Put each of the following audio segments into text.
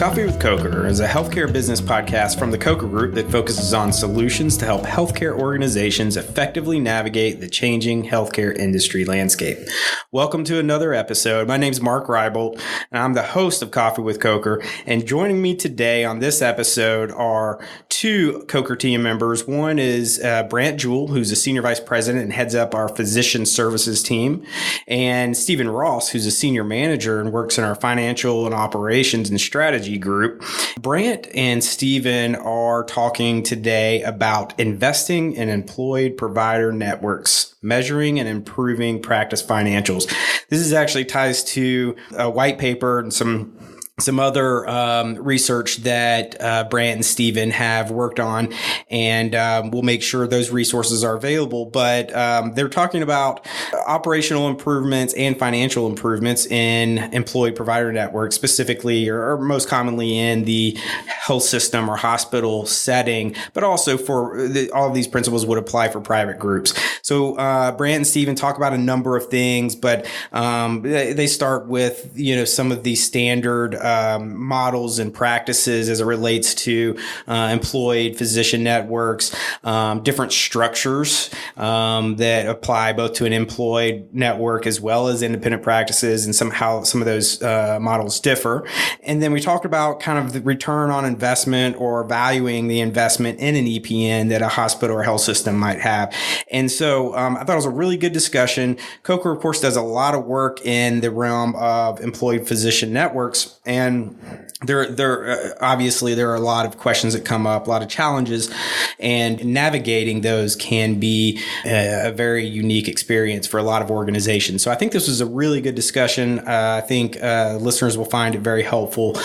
Coffee with Coker is a healthcare business podcast from the Coker Group that focuses on solutions to help healthcare organizations effectively navigate the changing healthcare industry landscape. Welcome to another episode. My name is Mark Reibold, and I'm the host of Coffee with Coker. And joining me today on this episode are two Coker team members. One is Jewell, who's a senior vice president and heads up our physician services team, and Stephen Ross, who's a senior manager and works in our financial and operations and strategy group. Brandt and Stephen are talking today about investing in employed provider networks, measuring and improving practice financials. This is actually ties to a white paper and some other research that Brandt and Stephen have worked on, and we'll make sure those resources are available. But they're talking about operational improvements and financial improvements in employed provider networks, specifically or most commonly in the health system or hospital setting, but also for all of these principles would apply for private groups. So Brandt and Stephen talk about a number of things, but they start with some of these standard models and practices as it relates to employed physician networks, different structures that apply both to an employed network as well as independent practices, and somehow some of those models differ. And then we talked about kind of the return on investment or valuing the investment in an EPN that a hospital or health system might have. And so I thought it was a really good discussion. Coker, of course, does a lot of work in the realm of employed physician networks, and obviously there are a lot of questions that come up, a lot of challenges, and navigating those can be a very unique experience for a lot of organizations. So I think this was a really good discussion. I think listeners will find it very helpful.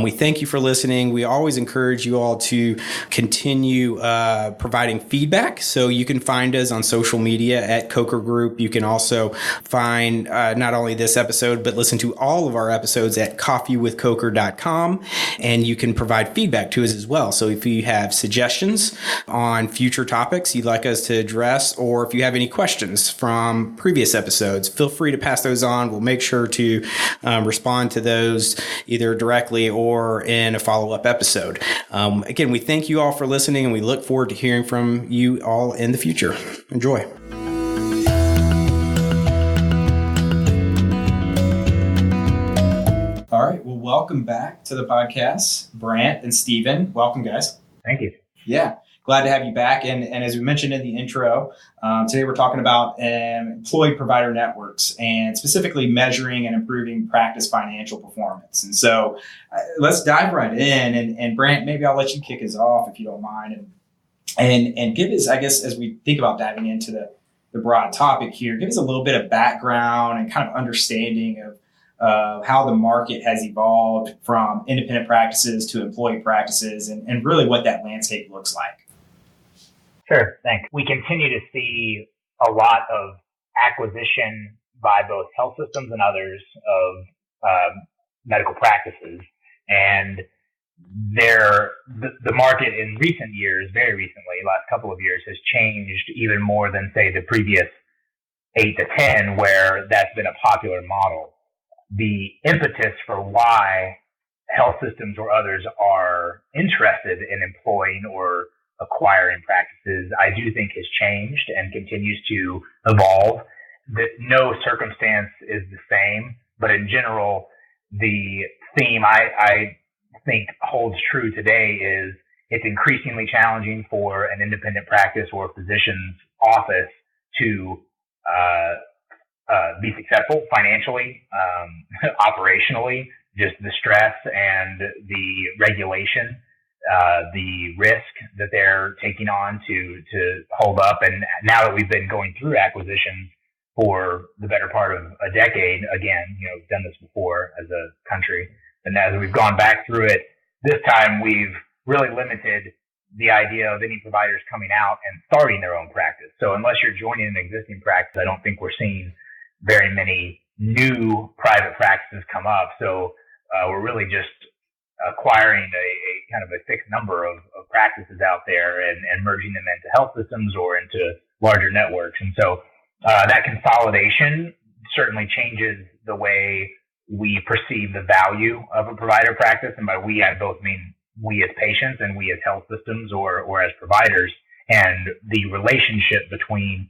We thank you for listening. We always encourage you all to continue providing feedback. So you can find us on social media at Coker Group. You can also find not only this episode, but listen to all of our episodes at coffeewithcoker.com, and you can provide feedback to us as well. So if you have suggestions on future topics you'd like us to address, or if you have any questions from previous episodes, feel free to pass those on. We'll make sure to respond to those either directly or in a follow-up episode. Again, we thank you all for listening, and we look forward to hearing from you all in the future. Enjoy. All right. Well, welcome back to the podcast, Brandt and Stephen. Welcome, guys. Thank you. Yeah. Glad to have you back. And as we mentioned in the intro, today we're talking about employed provider networks and specifically measuring and improving practice financial performance. And so let's dive right in. And Brandt, maybe I'll let you kick us off if you don't mind. And give us, I guess, as we think about diving into the broad topic here, give us a little bit of background and kind of understanding of how the market has evolved from independent practices to employee practices, and really what that landscape looks like. Sure, thanks. We continue to see a lot of acquisition by both health systems and others of medical practices, and the market in recent years, very recently, last couple of years, has changed even more than, say, the previous 8 to 10, where that's been a popular model. The impetus for why health systems or others are interested in employing or acquiring practices, I do think has changed and continues to evolve. That no circumstance is the same, but in general, the theme I think holds true today is it's increasingly challenging for an independent practice or physician's office to be successful financially, operationally, just the stress and the regulation, the risk that they're taking on to hold up. And now that we've been going through acquisitions for the better part of a decade, again, we've done this before as a country. And as we've gone back through it, this time we've really limited the idea of any providers coming out and starting their own practice. So unless you're joining an existing practice, I don't think we're seeing very many new private practices come up. So we're really just acquiring a kind of a fixed number of practices out there and merging them into health systems or into larger networks. And so that consolidation certainly changes the way we perceive the value of a provider practice. And by we, I both mean we as patients and we as health systems or as providers, and the relationship between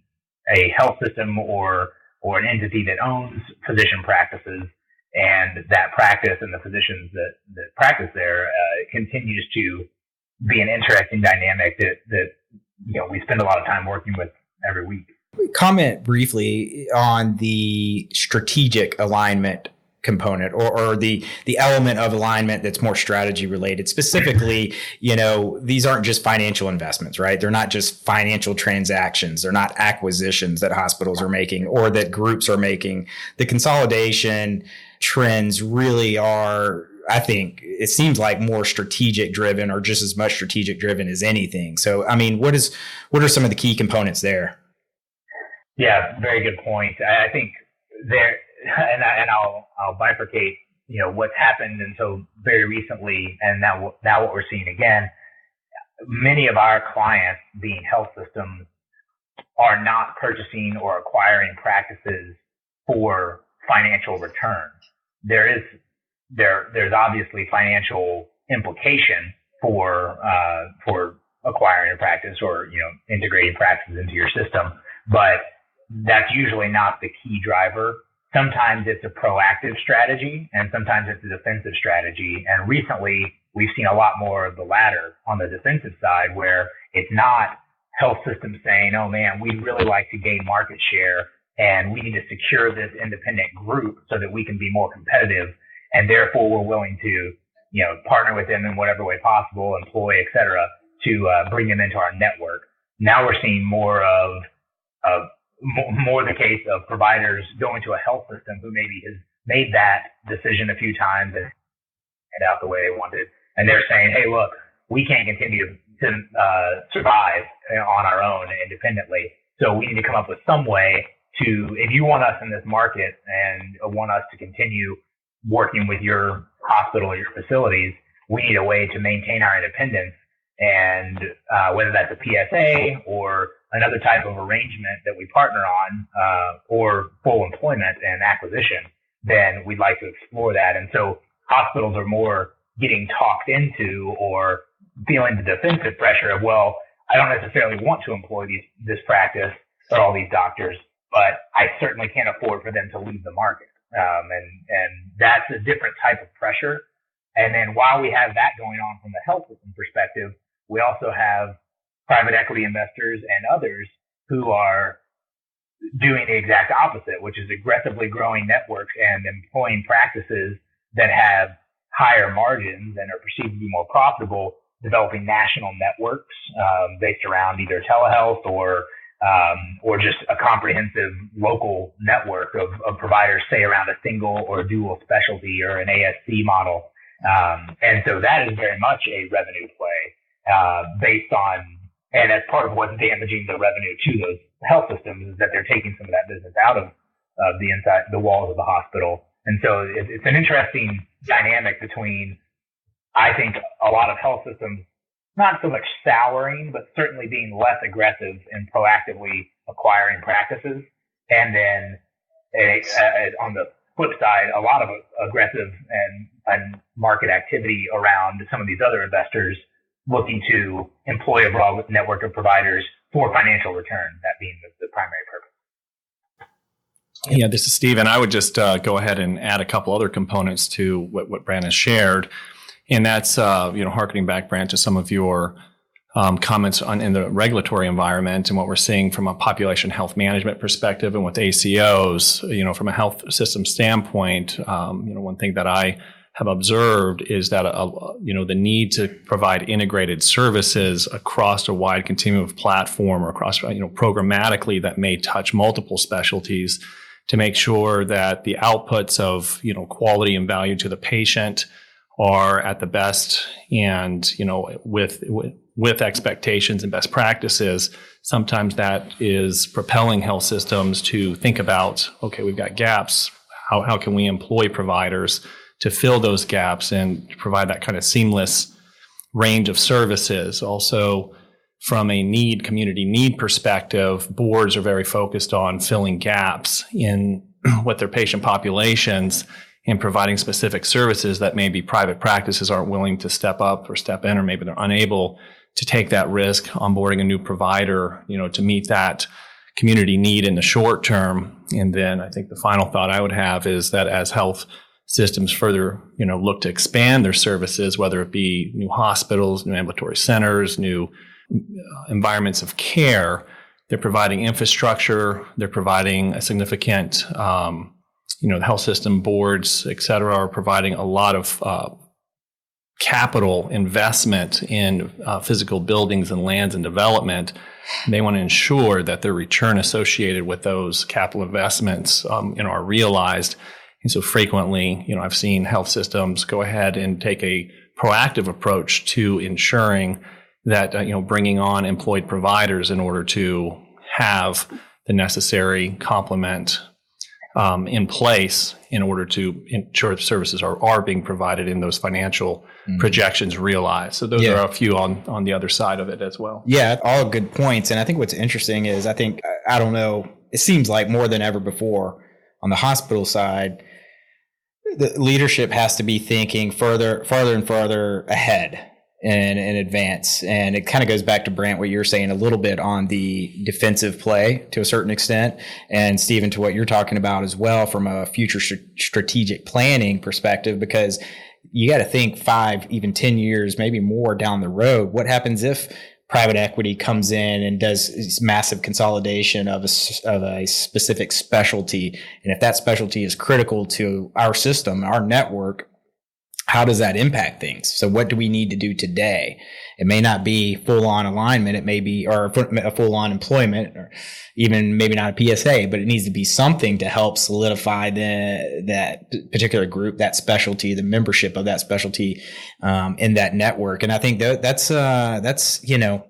a health system or an entity that owns physician practices and that practice and the physicians that practice there continues to be an interesting dynamic that we spend a lot of time working with every week. Comment briefly on the strategic alignment component or the element of alignment that's more strategy related. Specifically, these aren't just financial investments, right? They're not just financial transactions. They're not acquisitions that hospitals are making or that groups are making. The consolidation trends really are, I think, it seems like more strategic driven or just as much strategic driven as anything. So, I mean, what are some of the key components there? Yeah, very good point. I think there, and I'll bifurcate, what's happened until very recently, and now what we're seeing again. Many of our clients, being health systems, are not purchasing or acquiring practices for financial return. There's obviously financial implication for acquiring a practice or integrating practices into your system, but that's usually not the key driver. Sometimes it's a proactive strategy and sometimes it's a defensive strategy. And recently we've seen a lot more of the latter on the defensive side, where it's not health systems saying, oh man, we'd really like to gain market share and we need to secure this independent group so that we can be more competitive. And therefore we're willing to, partner with them in whatever way possible, employ, et cetera, to bring them into our network. Now we're seeing more the case of providers going to a health system who maybe has made that decision a few times and out the way they wanted. And they're saying, hey, look, we can't continue to survive on our own independently. So we need to come up with some way to, if you want us in this market and want us to continue working with your hospital or your facilities, we need a way to maintain our independence. And whether that's a PSA or another type of arrangement that we partner on, or full employment and acquisition, then we'd like to explore that. And so hospitals are more getting talked into or feeling the defensive pressure of, well, I don't necessarily want to employ this practice or all these doctors, but I certainly can't afford for them to leave the market. And that's a different type of pressure. And then while we have that going on from the health system perspective, we also have private equity investors and others who are doing the exact opposite, which is aggressively growing networks and employing practices that have higher margins and are perceived to be more profitable, developing national networks based around either telehealth or just a comprehensive local network of providers, say around a single or dual specialty or an ASC model. And so that is very much a revenue play based on, and as part of what's damaging the revenue to those health systems is that they're taking some of that business out of the inside, the walls of the hospital. And so it's an interesting dynamic between, I think, a lot of health systems not so much souring, but certainly being less aggressive in proactively acquiring practices. And then on the flip side, a lot of aggressive and market activity around some of these other investors looking to employ a broad network of providers for financial return, that being the primary purpose. Yeah, this is Stephen. I would just go ahead and add a couple other components to what Brandt has shared. And that's, harkening back, Brandt, to some of your comments in the regulatory environment and what we're seeing from a population health management perspective and with ACOs, from a health system standpoint. One thing that I have observed is that, the need to provide integrated services across a wide continuum of platform or across, programmatically that may touch multiple specialties to make sure that the outputs of, quality and value to the patient are at the best and, with expectations and best practices. Sometimes that is propelling health systems to think about, okay, we've got gaps. How can we employ providers to fill those gaps and provide that kind of seamless range of services? Also, from a community need perspective, boards are very focused on filling gaps in with their patient populations and providing specific services that maybe private practices aren't willing to step up or step in, or maybe they're unable to take that risk onboarding a new provider, to meet that community need in the short term. And then I think the final thought I would have is that as health systems further, look to expand their services, whether it be new hospitals, new ambulatory centers, new environments of care, they're providing infrastructure, they're providing a significant, the health system boards, et cetera, are providing a lot of capital investment in physical buildings and lands and development. They want to ensure that the return associated with those capital investments, are realized. And so frequently, I've seen health systems go ahead and take a proactive approach to ensuring that, bringing on employed providers in order to have the necessary complement in place in order to ensure the services are being provided and those financial projections realized. So those are a few on the other side of it as well. Yeah, all good points. And I think what's interesting is I don't know, it seems like more than ever before on the hospital side, the leadership has to be thinking farther and farther ahead and in advance. And it kind of goes back to Brandt, what you're saying a little bit on the defensive play to a certain extent, and Stephen, to what you're talking about as well from a future strategic planning perspective, because you got to think 5, even 10 years, maybe more down the road. What happens if private equity comes in and does massive consolidation of a specific specialty? And if that specialty is critical to our system, our network, how does that impact things? So what do we need to do today? It may not be full-on alignment. It may be, or a full-on employment, or even maybe not a PSA, but it needs to be something to help solidify that particular group, that specialty, the membership of that specialty in that network. And I think that's it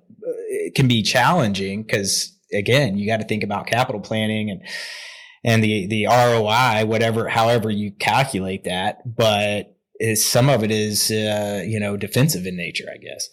can be challenging because, again, you got to think about capital planning and the ROI, however you calculate that. But some of it is, defensive in nature, I guess.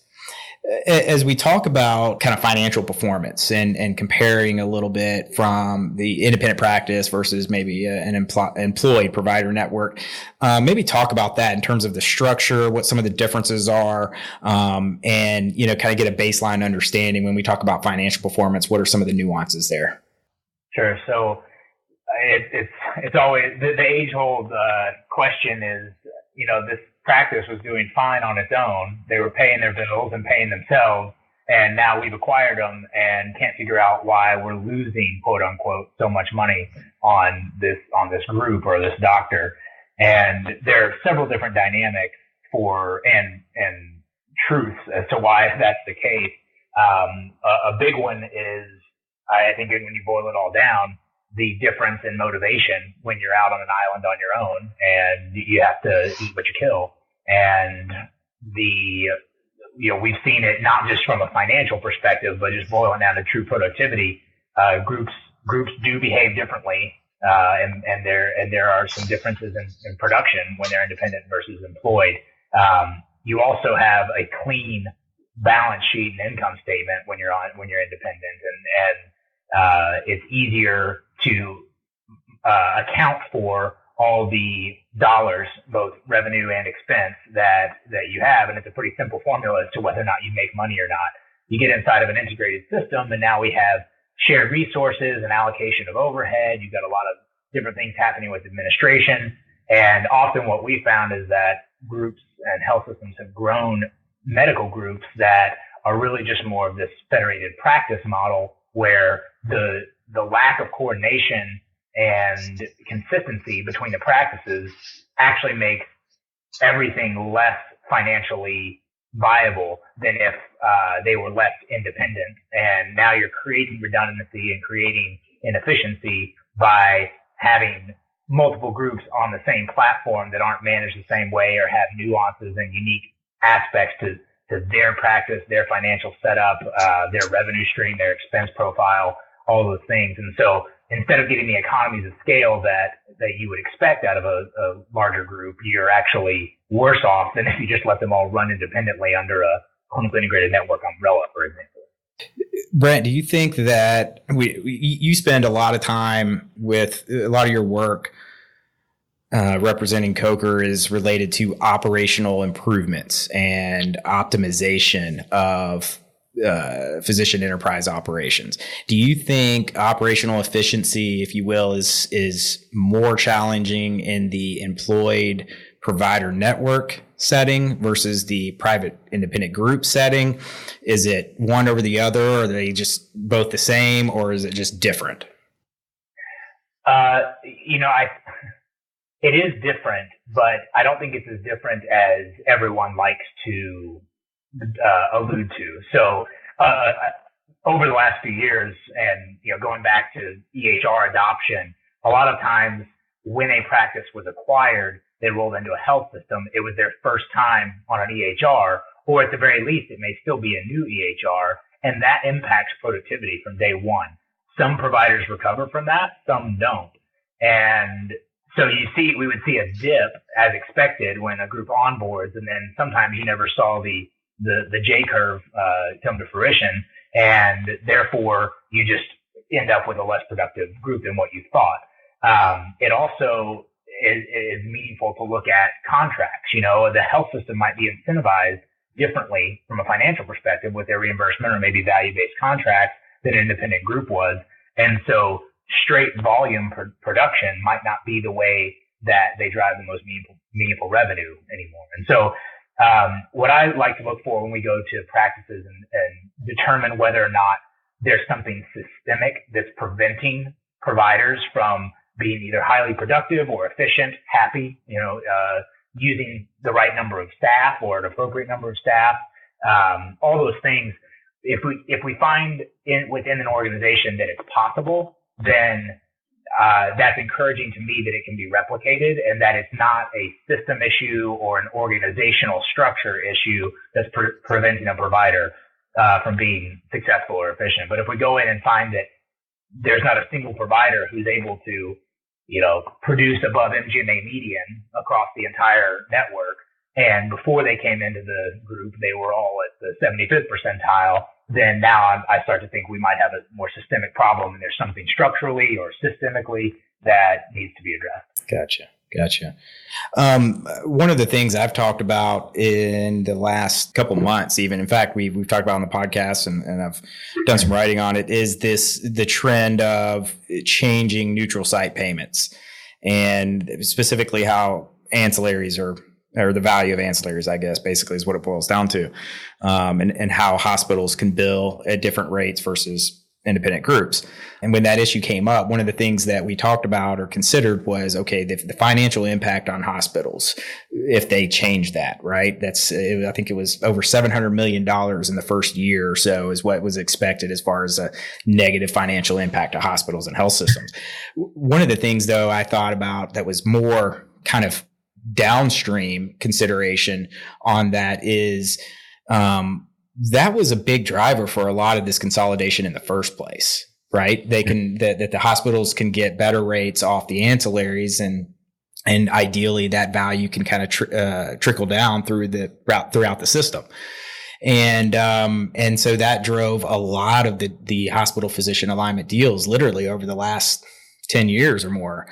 As we talk about kind of financial performance and comparing a little bit from the independent practice versus maybe an employed provider network, maybe talk about that in terms of the structure, what some of the differences are, and, kind of get a baseline understanding when we talk about financial performance. What are some of the nuances there? Sure. So it's always the age-old question is, this practice was doing fine on its own. They were paying their bills and paying themselves. And now we've acquired them and can't figure out why we're losing, quote unquote, so much money on this group or this doctor. And there are several different dynamics and truths as to why that's the case. A big one is, I think when you boil it all down, the difference in motivation when you're out on an island on your own and you have to eat what you kill. And we've seen it not just from a financial perspective, but just boiling down to true productivity. Groups do behave differently. And there are some differences in production when they're independent versus employed. You also have a clean balance sheet and income statement when you're independent, and it's easier to account for all the dollars, both revenue and expense that you have. And it's a pretty simple formula as to whether or not you make money or not. You get inside of an integrated system, and now we have shared resources and allocation of overhead. You've got a lot of different things happening with administration. And often what we found is that groups and health systems have grown medical groups that are really just more of this federated practice model, where the lack of coordination and consistency between the practices actually makes everything less financially viable than if they were less independent. And now you're creating redundancy and creating inefficiency by having multiple groups on the same platform that aren't managed the same way or have nuances and unique aspects to their practice, their financial setup, their revenue stream, their expense profile, all those things. And so instead of getting the economies of scale that you would expect out of a larger group, you're actually worse off than if you just let them all run independently under a clinically integrated network umbrella, for example. Brandt, do you think that you spend a lot of time with a lot of your work representing Coker is related to operational improvements and optimization of physician enterprise operations. Do you think operational efficiency, if you will, is more challenging in the employed provider network setting versus the private independent group setting? Is it one over the other? Or are they just both the same, or is it just different? It is different, but I don't think it's as different as everyone likes to allude to. So over the last few years, and going back to EHR adoption, a lot of times when a practice was acquired, they rolled into a health system. It was their first time on an EHR, or at the very least, it may still be a new EHR, and that impacts productivity from day one. Some providers recover from that, some don't. And so we would see a dip as expected when a group onboards, and then sometimes you never saw the J curve come to fruition, and therefore you just end up with a less productive group than what you thought. It also is meaningful to look at contracts. The health system might be incentivized differently from a financial perspective with their reimbursement or maybe value-based contracts than an independent group was, and so straight volume production might not be the way that they drive the most meaningful revenue anymore. And so what I like to look for when we go to practices and determine whether or not there's something systemic that's preventing providers from being either highly productive or efficient, happy, using the right number of staff or an appropriate number of staff, all those things. If we find within an organization that it's possible, then that's encouraging to me that it can be replicated and that it's not a system issue or an organizational structure issue that's preventing a provider from being successful or efficient. But if we go in and find that there's not a single provider who's able to, produce above MGMA median across the entire network, and before they came into the group, they were all at the 75th percentile, then now I start to think we might have a more systemic problem, and there's something structurally or systemically that needs to be addressed. Gotcha. One of the things I've talked about in the last couple months, even, in fact, we've talked about on the podcast and I've done some writing on it, is the trend of changing neutral site payments, and specifically how ancillaries or the value of ancillaries, I guess, basically is what it boils down to, and how hospitals can bill at different rates versus independent groups. And when that issue came up, one of the things that we talked about or considered was, okay, the financial impact on hospitals if they change that, right? I think it was over $700 million in the first year or so is what was expected as far as a negative financial impact to hospitals and health systems. One of the things, though, I thought about that was more kind of downstream consideration on that is, that was a big driver for a lot of this consolidation in the first place, right? That the hospitals can get better rates off the ancillaries, and ideally that value can kind of trickle down throughout the system. And so that drove a lot of the hospital physician alignment deals literally over the last 10 years or more.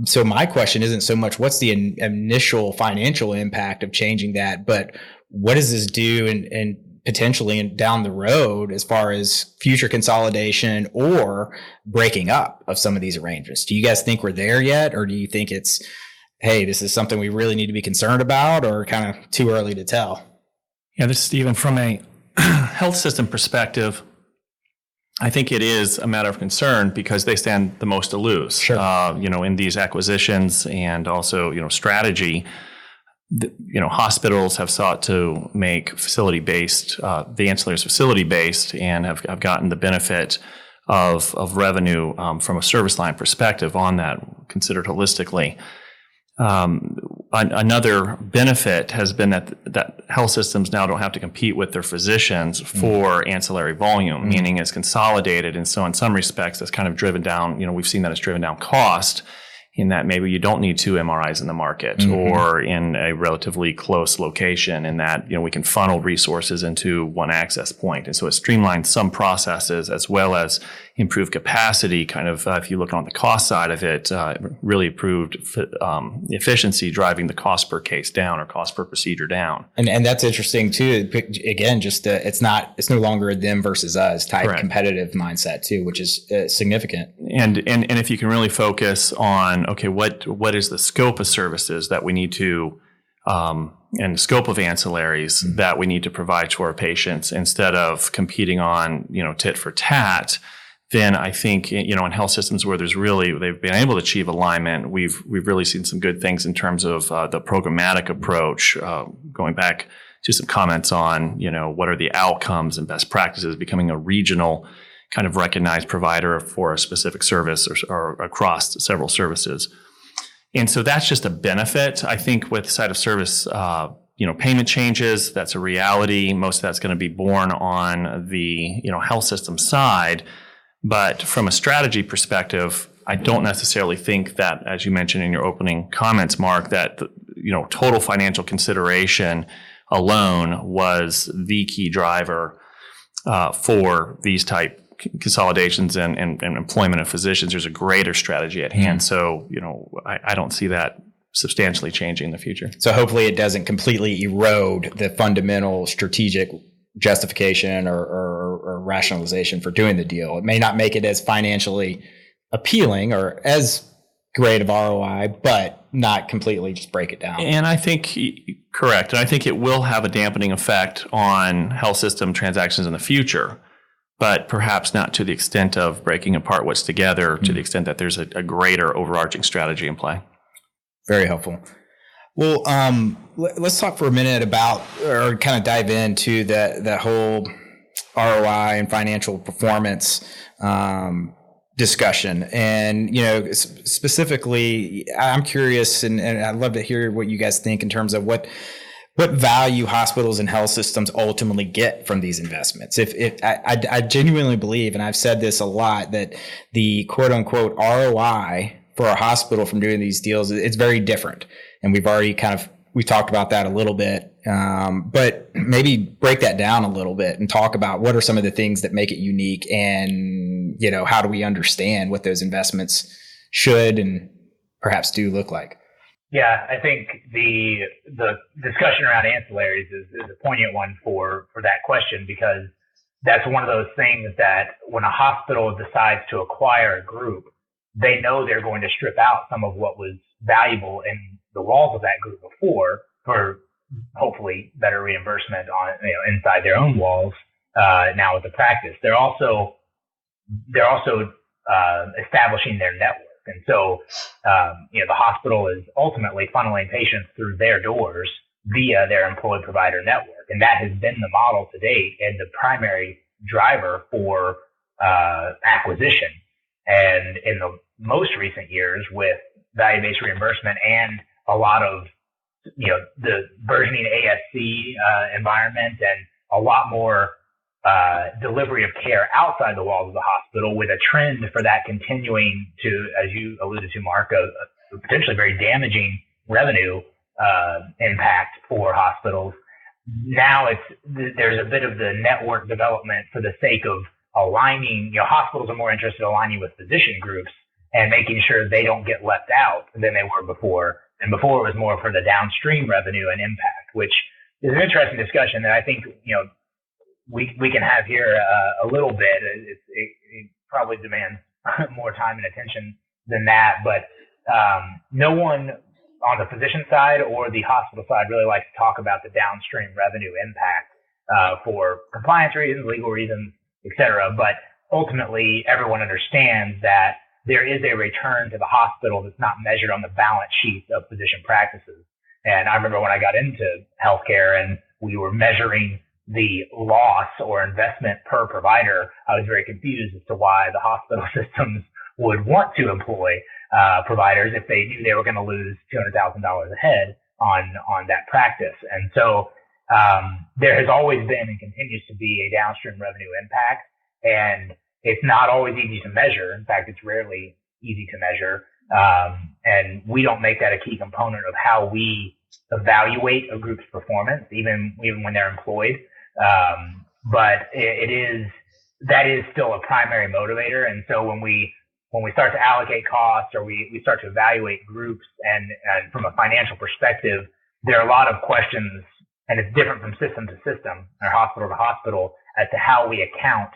So my question isn't so much what's the initial financial impact of changing that, but what does this do and potentially down the road as far as future consolidation or breaking up of some of these arrangements? Do you guys think we're there yet? Or do you think it's, hey, this is something we really need to be concerned about, or kind of too early to tell? Yeah, this is Stephen. From a health system perspective, I think it is a matter of concern because they stand the most to lose, sure. In these acquisitions and also, strategy. Hospitals have sought to make facility-based, the ancillaries facility-based, and have gotten the benefit of revenue from a service line perspective on that, considered holistically. Another benefit has been that health systems now don't have to compete with their physicians for ancillary volume, meaning it's consolidated. And so in some respects, that's kind of driven down, we've seen that it's driven down cost. in that maybe you don't need 2 MRIs in the market or in a relatively close location, and that, we can funnel resources into one access point. And so it streamlines some processes as well as improved capacity, kind of, if you look on the cost side of it, really improved efficiency, driving the cost per case down or cost per procedure down. And that's interesting too. Again, just it's no longer a them versus us type Correct. Competitive mindset too, which is significant. And if you can really focus on, okay, what is the scope of services that we need to, and the scope of ancillaries that we need to provide to our patients instead of competing on, tit for tat, then I think, in health systems where they've been able to achieve alignment, we've really seen some good things in terms of the programmatic approach, going back to some comments on, what are the outcomes and best practices, becoming a regional kind of recognized provider for a specific service or across several services. And so that's just a benefit. I think with site of service, payment changes, that's a reality. Most of that's going to be borne on the, health system side. But from a strategy perspective, I don't necessarily think that, as you mentioned in your opening comments, Mark, that, total financial consideration alone was the key driver for these type consolidations and employment of physicians. There's a greater strategy at hand. So, I don't see that substantially changing in the future. So hopefully it doesn't completely erode the fundamental strategic justification or rationalization for doing the deal. It may not make it as financially appealing or as great of ROI, but not completely just break it down. And I think, correct. And I think it will have a dampening effect on health system transactions in the future, but perhaps not to the extent of breaking apart what's together, to the extent that there's a greater overarching strategy in play. Very helpful. Well, let's talk for a minute about, or kind of dive into that whole ROI and financial performance discussion. And, specifically, I'm curious, and I'd love to hear what you guys think in terms of what value hospitals and health systems ultimately get from these investments. I genuinely believe, and I've said this a lot, that the quote unquote ROI for a hospital from doing these deals, it's very different. And we've already we talked about that a little bit, but maybe break that down a little bit and talk about what are some of the things that make it unique, and, how do we understand what those investments should and perhaps do look like? Yeah, I think the discussion around ancillaries is a poignant one for that question, because that's one of those things that when a hospital decides to acquire a group, they know they're going to strip out some of what was valuable in the walls of that group before, for hopefully better reimbursement on inside their own walls now with the practice. They're also establishing their network. And so, the hospital is ultimately funneling patients through their doors via their employed provider network. And that has been the model to date and the primary driver for acquisition. And in the most recent years, with value-based reimbursement and a lot of, the burgeoning ASC environment, and a lot more delivery of care outside the walls of the hospital, with a trend for that continuing to, as you alluded to, Mark, a potentially very damaging revenue impact for hospitals. Now there's a bit of the network development for the sake of aligning. Hospitals are more interested in aligning with physician groups and making sure they don't get left out than they were before. And before it was more for the downstream revenue and impact, which is an interesting discussion that I think, we can have here a little bit. It probably demands more time and attention than that, but no one on the physician side or the hospital side really likes to talk about the downstream revenue impact for compliance reasons, legal reasons, et cetera. But ultimately, everyone understands that there is a return to the hospital that's not measured on the balance sheets of physician practices. And I remember when I got into healthcare and we were measuring the loss or investment per provider, I was very confused as to why the hospital systems would want to employ providers if they knew they were going to lose $200,000 a head on that practice. And so there has always been and continues to be a downstream revenue impact, and it's not always easy to measure. In fact, it's rarely easy to measure. And we don't make that a key component of how we evaluate a group's performance, even when they're employed. But that is still a primary motivator. And so when we start to allocate costs, or we start to evaluate groups, and from a financial perspective, there are a lot of questions, and it's different from system to system or hospital to hospital as to how we account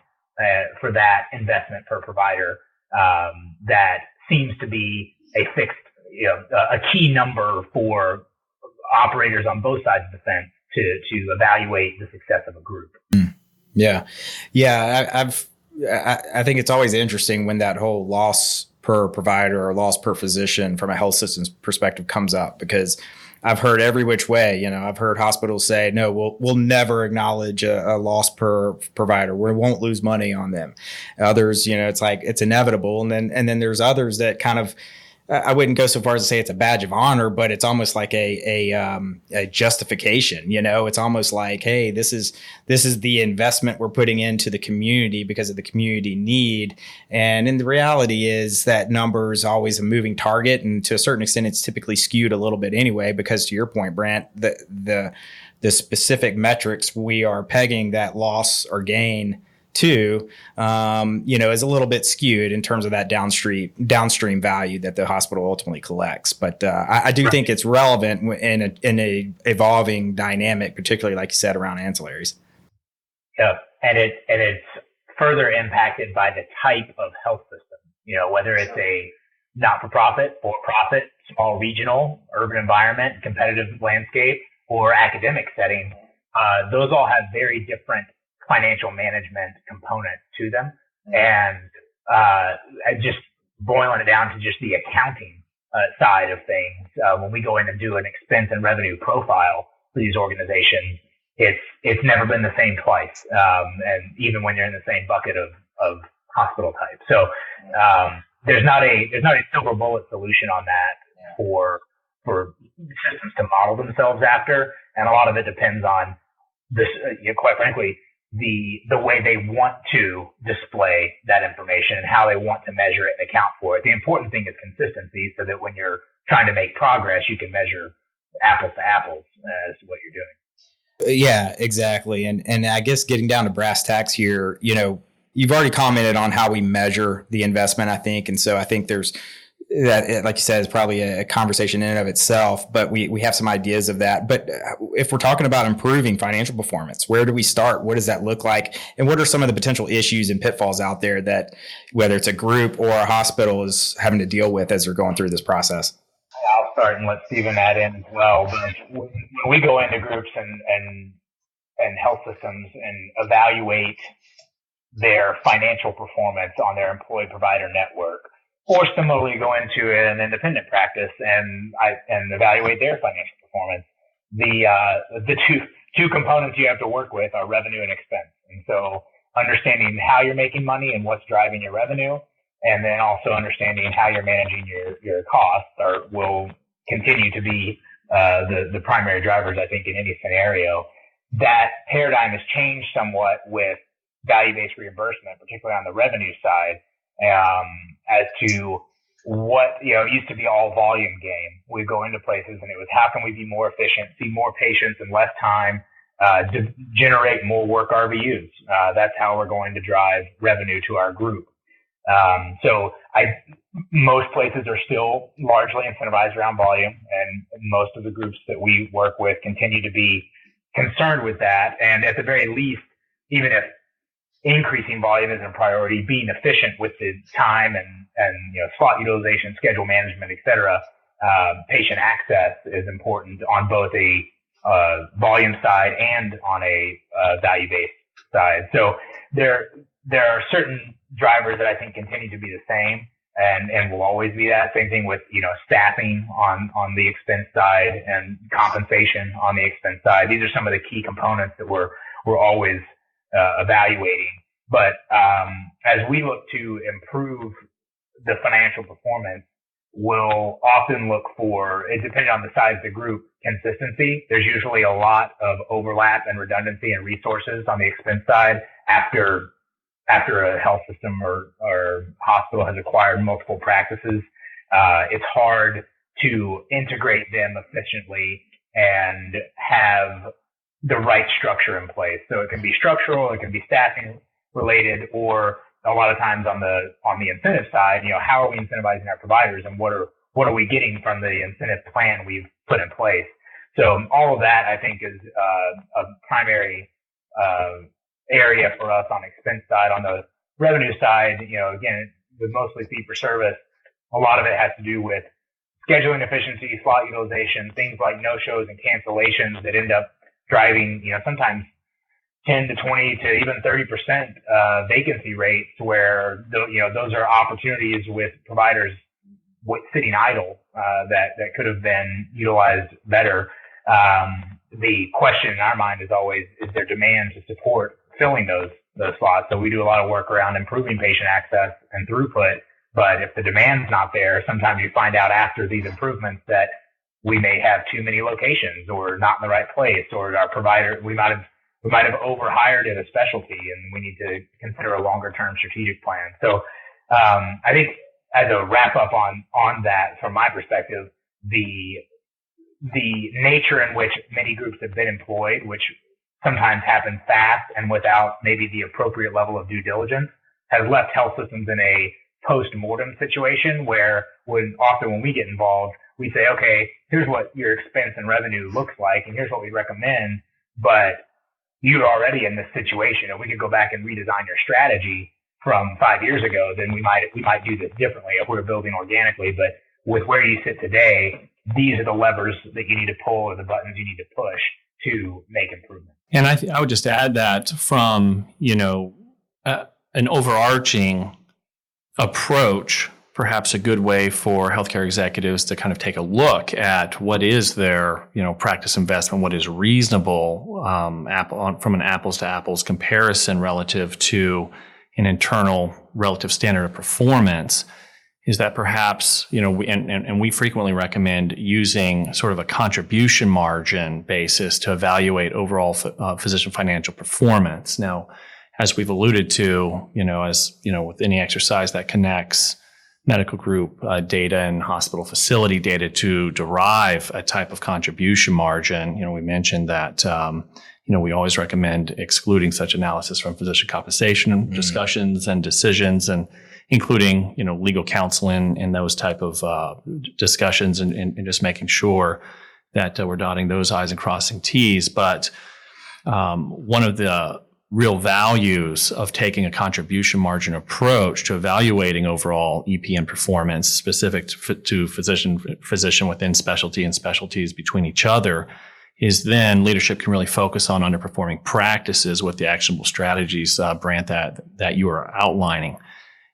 for that investment per provider. That seems to be a fixed, a key number for operators on both sides of the fence to evaluate the success of a group. Yeah. I think it's always interesting when that whole loss per provider or loss per physician from a health system's perspective comes up, because I've heard every which way. I've heard hospitals say, no, we'll never acknowledge a loss per provider. We won't lose money on them. Others, it's like it's inevitable. And then there's others that kind of, I wouldn't go so far as to say it's a badge of honor, but it's almost like a justification. It's almost like, hey, this is the investment we're putting into the community because of the community need. And in the reality is that number is always a moving target, and to a certain extent, it's typically skewed a little bit anyway. Because to your point, Brandt, the specific metrics we are pegging that loss or gain to, is a little bit skewed in terms of that downstream value that the hospital ultimately collects. But I do think it's relevant in a evolving dynamic, particularly like you said, around ancillaries. Yeah, and it's further impacted by the type of health system. Whether it's a not-for-profit, for-profit, small regional, urban environment, competitive landscape, or academic setting, those all have very different financial management component to them. And just boiling it down to just the accounting side of things, when we go in and do an expense and revenue profile for these organizations, it's never been the same twice. And even when you're in the same bucket of hospital type. So there's not a silver bullet solution on that for systems to model themselves after. And a lot of it depends on this, quite frankly, the way they want to display that information and how they want to measure it and account for it. The important thing is consistency, so that when you're trying to make progress, you can measure apples to apples as to what you're doing. Yeah, exactly. And I guess getting down to brass tacks here, you've already commented on how we measure the investment, I think. And so I think there's that, like you said, is probably a conversation in and of itself, but we have some ideas of that. But if we're talking about improving financial performance, where do we start? What does that look like? And what are some of the potential issues and pitfalls out there that, whether it's a group or a hospital, is having to deal with as they're going through this process? I'll start and let Stephen add in as well. But when we go into groups and health systems and evaluate their financial performance on their employee provider network, or similarly go into an independent practice and evaluate their financial performance, the two components you have to work with are revenue and expense. And so understanding how you're making money and what's driving your revenue, and then also understanding how you're managing your costs will continue to be the primary drivers, I think, in any scenario. That paradigm has changed somewhat with value-based reimbursement, particularly on the revenue side, as to what, it used to be all volume game. We go into places and it was, how can we be more efficient, see more patients in less time, generate more work RVUs. That's how we're going to drive revenue to our group. Most places are still largely incentivized around volume, and most of the groups that we work with continue to be concerned with that. And at the very least, even if increasing volume isn't a priority, being efficient with the time and slot utilization, schedule management, et cetera, patient access is important on both a volume side and on a value-based side. So there are certain drivers that I think continue to be the same and will always be that. Same thing with, staffing on the expense side and compensation on the expense side. These are some of the key components that we're always evaluating. But as we look to improve the financial performance, we'll often look for, it depending on the size of the group, consistency. There's usually a lot of overlap and redundancy and resources on the expense side after a health system or hospital has acquired multiple practices. it's hard to integrate them efficiently and have the right structure in place. So it can be structural, it can be staffing related, or a lot of times on the incentive side, how are we incentivizing our providers, and what are we getting from the incentive plan we've put in place? So all of that, I think, is a primary area for us on expense side. On the revenue side, again, with mostly fee for service, a lot of it has to do with scheduling efficiency, slot utilization, things like no-shows and cancellations that end up driving, sometimes 10 to 20 to even 30% vacancy rates, where those are opportunities with providers sitting idle that could have been utilized better. The question in our mind is always, is there demand to support filling those slots? So we do a lot of work around improving patient access and throughput. But if the demand's not there, sometimes you find out after these improvements that we may have too many locations, or not in the right place, or our provider, we might have overhired at a specialty, and we need to consider a longer term strategic plan. So I think, as a wrap up on that, from my perspective, the nature in which many groups have been employed, which sometimes happens fast and without maybe the appropriate level of due diligence, has left health systems in a post-mortem situation where when we get involved, we say, okay, here's what your expense and revenue looks like, and here's what we recommend, but you're already in this situation. If we could go back and redesign your strategy from 5 years ago, then we might do this differently if we were building organically. But with where you sit today, these are the levers that you need to pull, or the buttons you need to push to make improvements. And I would just add that from, an overarching approach, perhaps a good way for healthcare executives to kind of take a look at what is their, practice investment, what is reasonable from an apples to apples comparison relative to an internal relative standard of performance, is that perhaps, we frequently recommend using sort of a contribution margin basis to evaluate overall physician financial performance. Now, as we've alluded to, with any exercise that connects medical group data and hospital facility data to derive a type of contribution margin, we mentioned that, we always recommend excluding such analysis from physician compensation discussions and decisions, and including, legal counsel in those type of discussions, and just making sure that we're dotting those I's and crossing T's. But one of the real values of taking a contribution margin approach to evaluating overall EPN performance specific to physician within specialty and specialties between each other is then leadership can really focus on underperforming practices with the actionable strategies, Brandt, that you are outlining.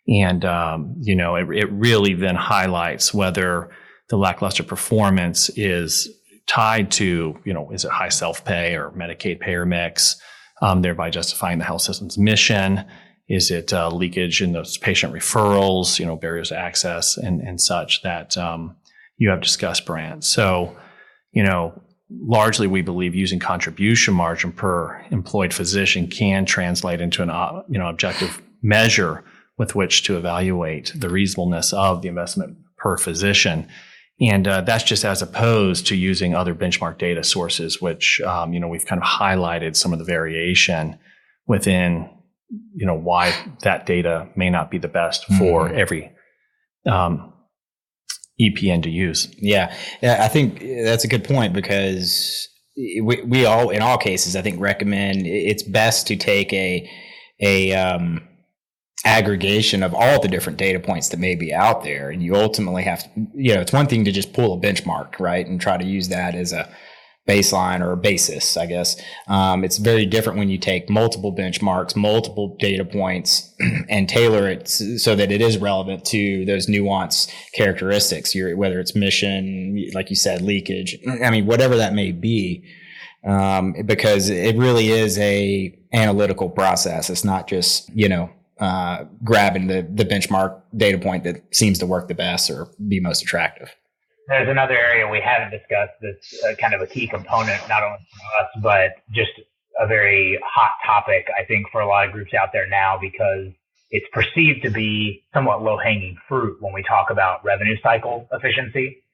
And, it really then highlights whether the lackluster performance is tied to, is it high self-pay or Medicaid payer mix, thereby justifying the health system's mission? Is it leakage in those patient referrals, barriers to access and such that you have discussed, Brandt? So, largely we believe using contribution margin per employed physician can translate into an objective measure with which to evaluate the reasonableness of the investment per physician. And that's just as opposed to using other benchmark data sources, which, we've kind of highlighted some of the variation within, why that data may not be the best for every EPN to use. Yeah, I think that's a good point, because we all, in all cases, I think recommend it's best to take a aggregation of all the different data points that may be out there. And you ultimately have to, it's one thing to just pull a benchmark, right, and try to use that as a baseline or a basis, I guess. It's very different when you take multiple benchmarks, multiple data points, and tailor it so that it is relevant to those nuanced characteristics, whether it's mission, like you said, leakage, whatever that may be, because it really is a analytical process. It's not just, grabbing the benchmark data point that seems to work the best or be most attractive. There's another area we haven't discussed that's kind of a key component, not only for us, but just a very hot topic, I think, for a lot of groups out there now, because it's perceived to be somewhat low-hanging fruit when we talk about revenue cycle efficiency.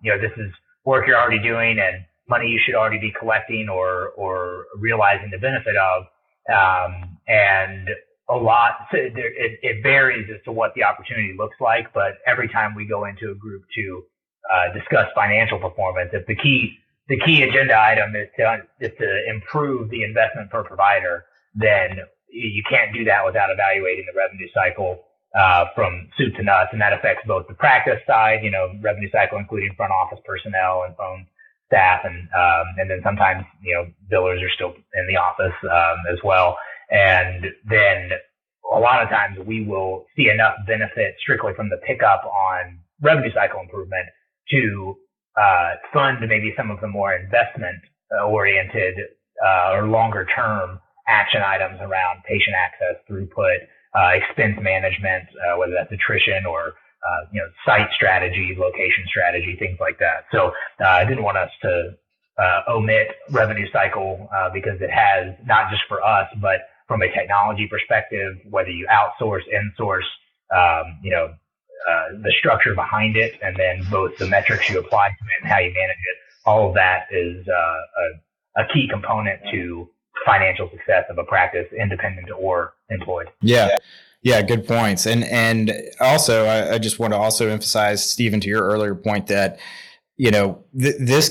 This is work you're already doing and money you should already be collecting or realizing the benefit of. And a lot, it varies as to what the opportunity looks like, but every time we go into a group to discuss financial performance, if the key agenda item is to improve the investment per provider, then you can't do that without evaluating the revenue cycle from soup to nuts, and that affects both the practice side, revenue cycle including front office personnel and phone staff, and then sometimes billers are still in the office as well. And then a lot of times we will see enough benefit strictly from the pickup on revenue cycle improvement to fund maybe some of the more investment oriented or longer term action items around patient access, throughput, expense management, whether that's attrition or site strategy, location strategy, things like that. So I didn't want us to omit revenue cycle because it has, not just for us, but from a technology perspective, whether you outsource, insource, the structure behind it, and then both the metrics you apply to it and how you manage it, all of that is a key component to financial success of a practice, independent or employed. Yeah, good points. And also, I just want to also emphasize, Stephen, to your earlier point that, this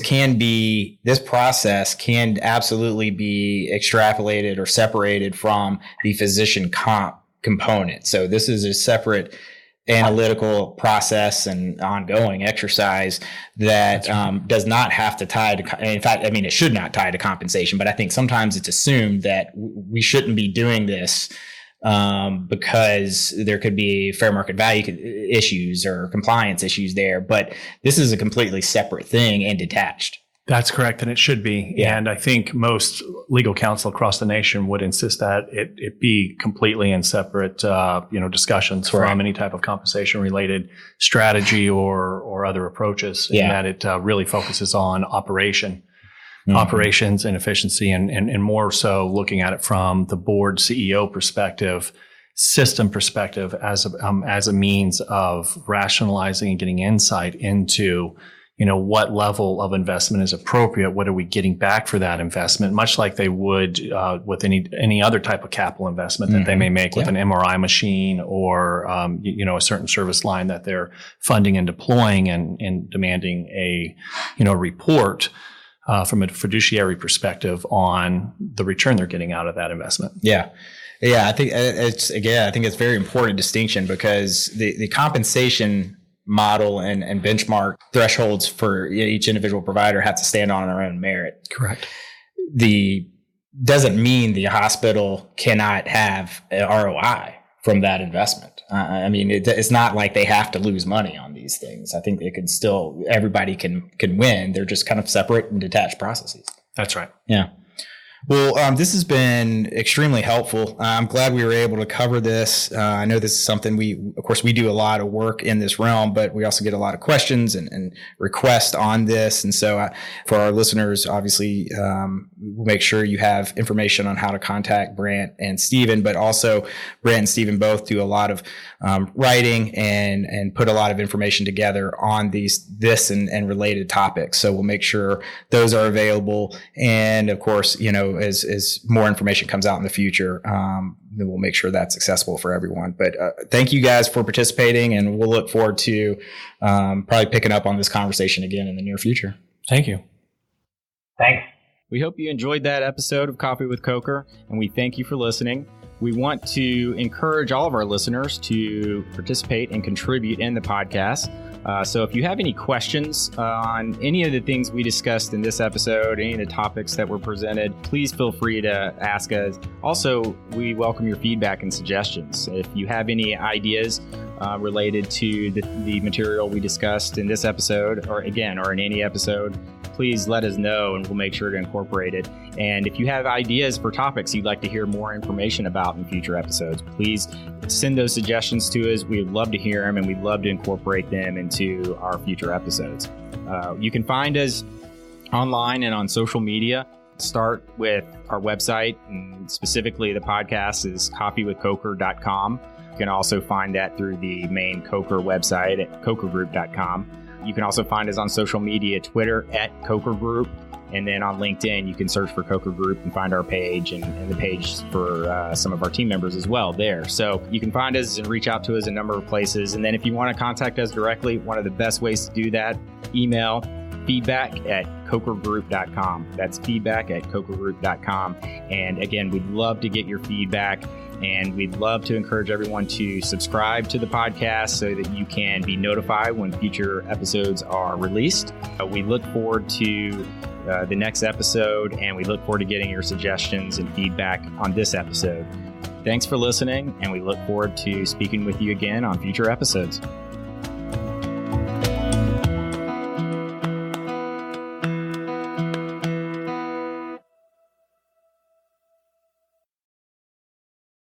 process can absolutely be extrapolated or separated from the physician comp component. So this is a separate analytical process and ongoing exercise that does not have to tie to, in fact, it should not tie to compensation, but I think sometimes it's assumed that we shouldn't be doing this because there could be fair market value issues or compliance issues there. But this is a completely separate thing and detached. That's correct, and it should be. Yeah. And I think most legal counsel across the nation would insist that it be completely in separate, discussions from any type of compensation-related strategy or other approaches, and that it really focuses on operations and efficiency, and more so looking at it from the board CEO perspective, system perspective, as a means of rationalizing and getting insight into what level of investment is appropriate. What are we getting back for that investment? Much like they would with any other type of capital investment that they may make with an MRI machine or a certain service line that they're funding and deploying and demanding a report from a fiduciary perspective on the return they're getting out of that investment. Yeah. I think it's very important distinction, because the compensation model and benchmark thresholds for each individual provider have to stand on their own merit. Correct. Doesn't mean the hospital cannot have an ROI from that investment. It's not like they have to lose money on these things. I think they could still, everybody can win. They're just kind of separate and detached processes. That's right. Yeah. Well, this has been extremely helpful. I'm glad we were able to cover this. I know this is something we do a lot of work in this realm, but we also get a lot of questions and requests on this. And so for our listeners, obviously, we'll make sure you have information on how to contact Brandt and Stephen, but also Brandt and Stephen both do a lot of writing and put a lot of information together on this and related topics. So we'll make sure those are available. And of course, as more information comes out in the future, then we'll make sure that's accessible for everyone. But thank you guys for participating, and we'll look forward to probably picking up on this conversation again in the near future. Thank you. Thanks. We hope you enjoyed that episode of Coffee with Coker, and we thank you for listening. We want to encourage all of our listeners to participate and contribute in the podcast. So if you have any questions on any of the things we discussed in this episode, any of the topics that were presented, please feel free to ask us. Also, we welcome your feedback and suggestions. If you have any ideas related to the material we discussed in this episode, or in any episode, please let us know and we'll make sure to incorporate it. And if you have ideas for topics you'd like to hear more information about in future episodes, please send those suggestions to us. We'd love to hear them, and we'd love to incorporate them into our future episodes. You can find us online and on social media. start with our website, and specifically the podcast is coffeewithcoker.com. You can also find that through the main Coker website at cokergroup.com. You can also find us on social media, Twitter at Coker Group, and then on LinkedIn, you can search for Coker Group and find our page and the page for some of our team members as well there. So you can find us and reach out to us a number of places. And then if you want to contact us directly, one of the best ways to do that, email feedback@cokergroup.com. That's feedback@cokergroup.com. And again, we'd love to get your feedback, and we'd love to encourage everyone to subscribe to the podcast so that you can be notified when future episodes are released. We look forward to the next episode, and we look forward to getting your suggestions and feedback on this episode. Thanks for listening, and we look forward to speaking with you again on future episodes.